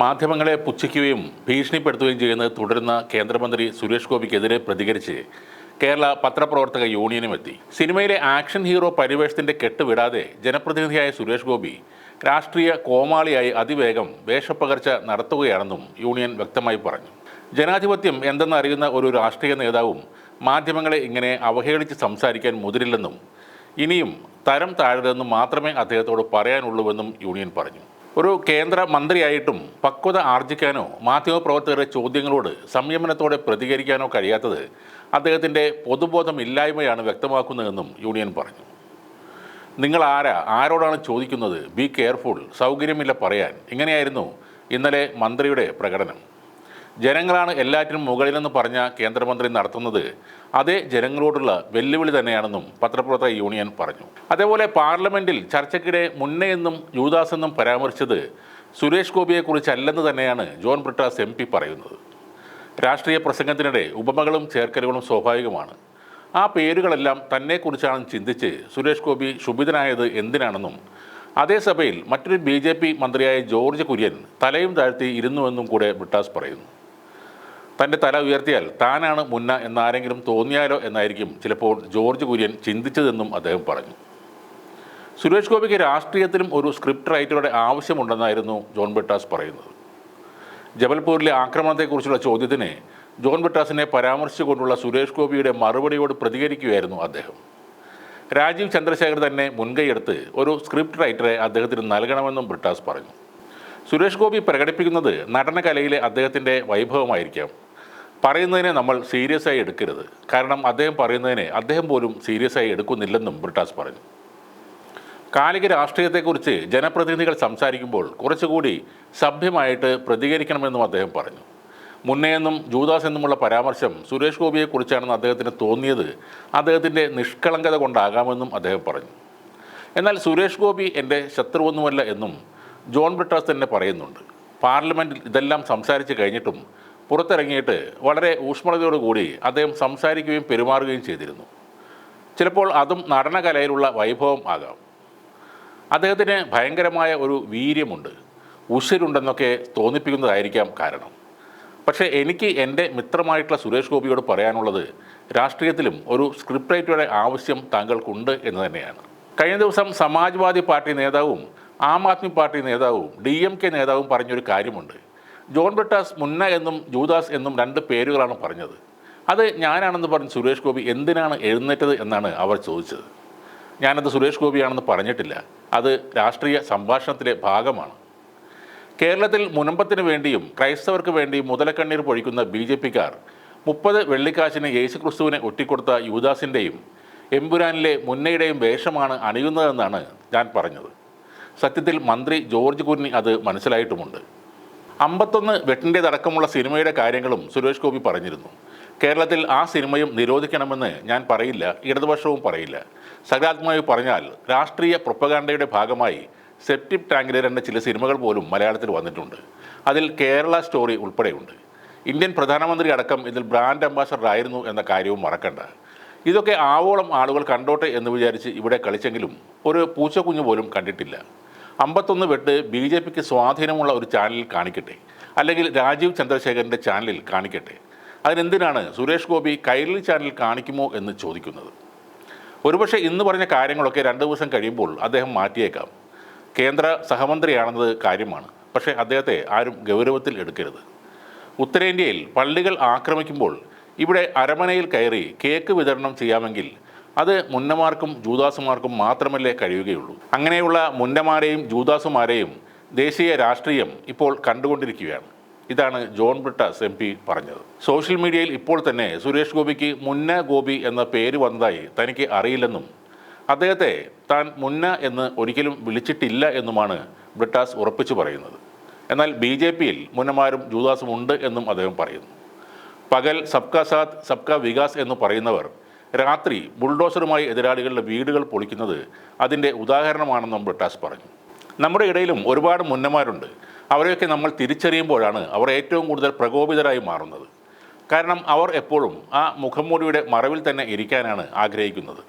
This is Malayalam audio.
മാധ്യമങ്ങളെ പുച്ഛിക്കുകയും ഭീഷണിപ്പെടുത്തുകയും ചെയ്യുന്നത് തുടരുന്ന കേന്ദ്രമന്ത്രി സുരേഷ് ഗോപിക്കെതിരെ പ്രതികരിച്ച് കേരള പത്രപ്രവർത്തക യൂണിയനും എത്തി. സിനിമയിലെ ആക്ഷൻ ഹീറോ പരിവേഷത്തിൻ്റെ കെട്ടുവിടാതെ ജനപ്രതിനിധിയായ സുരേഷ് ഗോപി രാഷ്ട്രീയ കോമാളിയായി അതിവേഗം വേഷപ്പകർച്ച നടത്തുകയാണെന്നും യൂണിയൻ വ്യക്തമായി പറഞ്ഞു. ജനാധിപത്യം എന്തെന്നറിയുന്ന ഒരു രാഷ്ട്രീയ നേതാവും മാധ്യമങ്ങളെ ഇങ്ങനെ അവഹേളിച്ച് സംസാരിക്കാൻ മുതിരില്ലെന്നും ഇനിയും തരം താഴരുതെന്നും മാത്രമേ അദ്ദേഹത്തോട് പറയാനുള്ളൂവെന്നും യൂണിയൻ പറഞ്ഞു. ഒരു കേന്ദ്ര മന്ത്രിയായിട്ടും പക്വത ആർജിക്കാനോ മാധ്യമപ്രവർത്തകരുടെ ചോദ്യങ്ങളോട് സംയമനത്തോടെ പ്രതികരിക്കാനോ കഴിയാത്തത് അദ്ദേഹത്തിൻ്റെ പൊതുബോധമില്ലായ്മയാണ് വ്യക്തമാക്കുന്നതെന്നും യൂണിയൻ പറഞ്ഞു. നിങ്ങൾ ആരോടാണ് ചോദിക്കുന്നത്? ബി കെയർഫുൾ, സൗകര്യമില്ല പറയാൻ. ഇങ്ങനെയായിരുന്നു ഇന്നലെ മന്ത്രിയുടെ പ്രകടനം. ജനങ്ങളാണ് എല്ലാറ്റിനും മുകളിലെന്ന് പറഞ്ഞ കേന്ദ്രമന്ത്രി നടത്തുന്നത് അതേ ജനങ്ങളോടുള്ള വെല്ലുവിളി തന്നെയാണെന്നും പത്രപ്രവർത്തക യൂണിയൻ പറഞ്ഞു. അതേപോലെ പാർലമെൻറ്റിൽ ചർച്ചയ്ക്കിടെ മുന്നേ എന്നും യൂദാസ് എന്നും പരാമർശിച്ചത് സുരേഷ് ഗോപിയെക്കുറിച്ചല്ലെന്ന് തന്നെയാണ് ജോൺ ബ്രിട്ടാസ് MP പറയുന്നത്. രാഷ്ട്രീയ പ്രസംഗത്തിനിടെ ഉപമകളും ചേർക്കലുകളും സ്വാഭാവികമാണ്. ആ പേരുകളെല്ലാം തന്നെക്കുറിച്ചാണെന്ന് ചിന്തിച്ച് സുരേഷ് ഗോപി ക്ഷുഭിതനായത് എന്തിനാണെന്നും അതേസഭയിൽ മറ്റൊരു BJP മന്ത്രിയായ ജോർജ് കുര്യൻ തലയും താഴ്ത്തി ഇരുന്നുവെന്നും കൂടെ ബ്രിട്ടാസ് പറയുന്നു. തൻ്റെ തല ഉയർത്തിയാൽ താനാണ് മുന്ന എന്നാരെങ്കിലും തോന്നിയാലോ എന്നായിരിക്കും ചിലപ്പോൾ ജോർജ് കുര്യൻ ചിന്തിച്ചതെന്നും അദ്ദേഹം പറഞ്ഞു. സുരേഷ് ഗോപിക്ക് രാഷ്ട്രീയത്തിലും ഒരു സ്ക്രിപ്റ്റ് റൈറ്ററുടെ ആവശ്യമുണ്ടെന്നായിരുന്നു ജോൺ ബ്രിട്ടാസ് പറയുന്നത്. ജബൽപൂരിലെ ആക്രമണത്തെക്കുറിച്ചുള്ള ചോദ്യത്തിന് ജോൺ ബ്രിട്ടാസിനെ പരാമർശിച്ചുകൊണ്ടുള്ള സുരേഷ് ഗോപിയുടെ മറുപടിയോട് പ്രതികരിക്കുകയായിരുന്നു അദ്ദേഹം. രാജീവ് ചന്ദ്രശേഖർ തന്നെ മുൻകൈയെടുത്ത് ഒരു സ്ക്രിപ്റ്റ് റൈറ്ററെ അദ്ദേഹത്തിന് നൽകണമെന്നും ബ്രിട്ടാസ് പറഞ്ഞു. സുരേഷ് ഗോപി പ്രകടിപ്പിക്കുന്നത് നടനകലയിലെ അദ്ദേഹത്തിൻ്റെ വൈഭവമായിരിക്കാം. പറയുന്നതിനെ നമ്മൾ സീരിയസ് ആയി എടുക്കരുത്. കാരണം അദ്ദേഹം പറയുന്നതിനെ അദ്ദേഹം പോലും സീരിയസ് ആയി എടുക്കുന്നില്ലെന്നും ബ്രിട്ടാസ് പറഞ്ഞു. കാലിക രാഷ്ട്രീയത്തെക്കുറിച്ച് ജനപ്രതിനിധികൾ സംസാരിക്കുമ്പോൾ കുറച്ചുകൂടി സഭ്യമായിട്ട് പ്രതികരിക്കണമെന്നും അദ്ദേഹം പറഞ്ഞു. മുന്നേയെന്നും ജൂദാസ് എന്നുമുള്ള പരാമർശം സുരേഷ് ഗോപിയെക്കുറിച്ചാണെന്ന് അദ്ദേഹത്തിന് തോന്നിയത് അദ്ദേഹത്തിൻ്റെ നിഷ്കളങ്കത കൊണ്ടാകാമെന്നും അദ്ദേഹം പറഞ്ഞു. എന്നാൽ സുരേഷ് ഗോപി എൻ്റെ ശത്രുവൊന്നുമല്ല എന്നും ജോൺ ബ്രിട്ടാസ് തന്നെ പറയുന്നുണ്ട്. പാർലമെൻറ്റിൽ ഇതെല്ലാം സംസാരിച്ച് കഴിഞ്ഞിട്ടും പുറത്തിറങ്ങിയിട്ട് വളരെ ഊഷ്മളതയോടുകൂടി അദ്ദേഹം സംസാരിക്കുകയും പെരുമാറുകയും ചെയ്തിരുന്നു. ചിലപ്പോൾ അതും നടനകലയിലുള്ള വൈഭവം ആകാം. അദ്ദേഹത്തിന് ഭയങ്കരമായ ഒരു വീര്യമുണ്ട്, ഉശിരുണ്ടെന്നൊക്കെ തോന്നിപ്പിക്കുന്നതായിരിക്കാം കാരണം. പക്ഷേ എനിക്ക് എൻ്റെ മിത്രമായിട്ടുള്ള സുരേഷ് ഗോപിയോട് പറയാനുള്ളത് രാഷ്ട്രീയത്തിലും ഒരു സ്ക്രിപ്റ്റ് റൈറ്ററുടെ ആവശ്യം താങ്കൾക്കുണ്ട് എന്ന് തന്നെയാണ്. കഴിഞ്ഞ ദിവസം സമാജ്വാദി പാർട്ടി നേതാവും ആം ആദ്മി പാർട്ടി നേതാവും DMK നേതാവും പറഞ്ഞൊരു കാര്യമുണ്ട്. ജോൺ ബ്രിട്ടാസ് മുന്ന എന്നും ജൂദാസ് എന്നും 2 പേരുകളാണ് പറഞ്ഞത്. അത് ഞാനാണെന്ന് പറഞ്ഞ് സുരേഷ് ഗോപി എന്തിനാണ് എഴുന്നേറ്റത് എന്നാണ് അവർ ചോദിച്ചത്. ഞാനത് സുരേഷ് ഗോപിയാണെന്ന് പറഞ്ഞിട്ടില്ല. അത് രാഷ്ട്രീയ സംഭാഷണത്തിലെ ഭാഗമാണ്. കേരളത്തിൽ മുനമ്പത്തിന് വേണ്ടിയും ക്രൈസ്തവർക്ക് വേണ്ടിയും മുതലക്കണ്ണീർ പൊഴിക്കുന്ന BJPക്കാർ 30 വെള്ളിക്കാശിന് യേശുക്രിസ്തുവിനെ ഒറ്റിക്കൊടുത്ത യൂദാസിൻ്റെയും എമ്പുരാനിലെ മുന്നയുടെയും വേഷമാണ് അണിയുന്നതെന്നാണ് ഞാൻ പറഞ്ഞത്. സത്യത്തിൽ മന്ത്രി ജോർജ് കുര്യൻ അത് മനസ്സിലായിട്ടുമുണ്ട്. 51 വെട്ടിൻ്റേതടക്കമുള്ള സിനിമയുടെ കാര്യങ്ങളും സുരേഷ് ഗോപി പറഞ്ഞിരുന്നു. കേരളത്തിൽ ആ സിനിമയും നിരോധിക്കണമെന്ന് ഞാൻ പറയില്ല, ഇടതുപക്ഷവും പറയില്ല. സകാത്മകമായി പറഞ്ഞാൽ രാഷ്ട്രീയ പ്രൊപ്പഗാണ്ടയുടെ ഭാഗമായി സെപ്റ്റിക് ടാങ്കിലെ 2 ചില സിനിമകൾ പോലും മലയാളത്തിൽ വന്നിട്ടുണ്ട്. അതിൽ കേരള സ്റ്റോറി ഉൾപ്പെടെയുണ്ട്. ഇന്ത്യൻ പ്രധാനമന്ത്രി അടക്കം ഇതിൽ ബ്രാൻഡ് അംബാസഡർ ആയിരുന്നു എന്ന കാര്യവും മറക്കണ്ട. ഇതൊക്കെ ആവോളം ആളുകൾ കണ്ടോട്ടെ എന്ന് വിചാരിച്ച് ഇവിടെ കളിച്ചെങ്കിലും ഒരു പൂച്ചക്കുഞ്ഞു പോലും കണ്ടിട്ടില്ല. 51 വെട്ട് BJPക്ക് സ്വാധീനമുള്ള ഒരു ചാനലിൽ കാണിക്കട്ടെ, അല്ലെങ്കിൽ രാജീവ് ചന്ദ്രശേഖരൻ്റെ ചാനലിൽ കാണിക്കട്ടെ. അതിനെന്തിനാണ് സുരേഷ് ഗോപി കൈരളി ചാനലിൽ കാണിക്കുമോ എന്ന് ചോദിക്കുന്നത്? ഒരുപക്ഷെ ഇന്ന് പറഞ്ഞ കാര്യങ്ങളൊക്കെ 2 ദിവസം കഴിയുമ്പോൾ അദ്ദേഹം മാറ്റിയേക്കാം. കേന്ദ്ര സഹമന്ത്രിയാണെന്നത് കാര്യമാണ്. പക്ഷേ അദ്ദേഹത്തെ ആരും ഗൗരവത്തിൽ എടുക്കരുത്. ഉത്തരേന്ത്യയിൽ പള്ളികൾ ആക്രമിക്കുമ്പോൾ ഇവിടെ അരമനയിൽ കയറി കേക്ക് വിതരണം ചെയ്യാമെങ്കിൽ അത് മുന്നമാർക്കും ജൂദാസുമാർക്കും മാത്രമല്ലേ കഴിയുകയുള്ളൂ. അങ്ങനെയുള്ള മുന്നമാരെയും ജൂദാസുമാരെയും ദേശീയ രാഷ്ട്രീയം ഇപ്പോൾ കണ്ടുകൊണ്ടിരിക്കുകയാണ്. ഇതാണ് ജോൺ ബ്രിട്ടാസ് MP പറഞ്ഞത്. സോഷ്യൽ മീഡിയയിൽ ഇപ്പോൾ തന്നെ സുരേഷ് ഗോപിക്ക് മുന്ന ഗോപി എന്ന പേര് വന്നതായി തനിക്ക് അറിയില്ലെന്നും അദ്ദേഹത്തെ താൻ മുന്ന എന്ന് ഒരിക്കലും വിളിച്ചിട്ടില്ല എന്നുമാണ് ബ്രിട്ടാസ് ഉറപ്പിച്ചു പറയുന്നത്. എന്നാൽ BJPയിൽ മുന്നമാരും ജൂദാസും ഉണ്ട് എന്നും അദ്ദേഹം പറയുന്നു. പകൽ സബ്കാ സാത്ത് സബ്കാ വികാസ് എന്ന് പറയുന്നവർ രാത്രി ബുൾഡോസറുമായി എതിരാളികളുടെ വീടുകൾ പൊളിക്കുന്നത് അതിൻ്റെ ഉദാഹരണമാണെന്നും ബ്രിട്ടാസ് പറഞ്ഞു. നമ്മുടെ ഇടയിലും ഒരുപാട് മുന്നമാരുണ്ട്. അവരെയൊക്കെ നമ്മൾ തിരിച്ചറിയുമ്പോഴാണ് അവർ ഏറ്റവും കൂടുതൽ പ്രകോപിതരായി മാറുന്നത്. കാരണം അവർ എപ്പോഴും ആ മുഖംമൂടിയുടെ മറവിൽ തന്നെ ഇരിക്കാനാണ് ആഗ്രഹിക്കുന്നത്.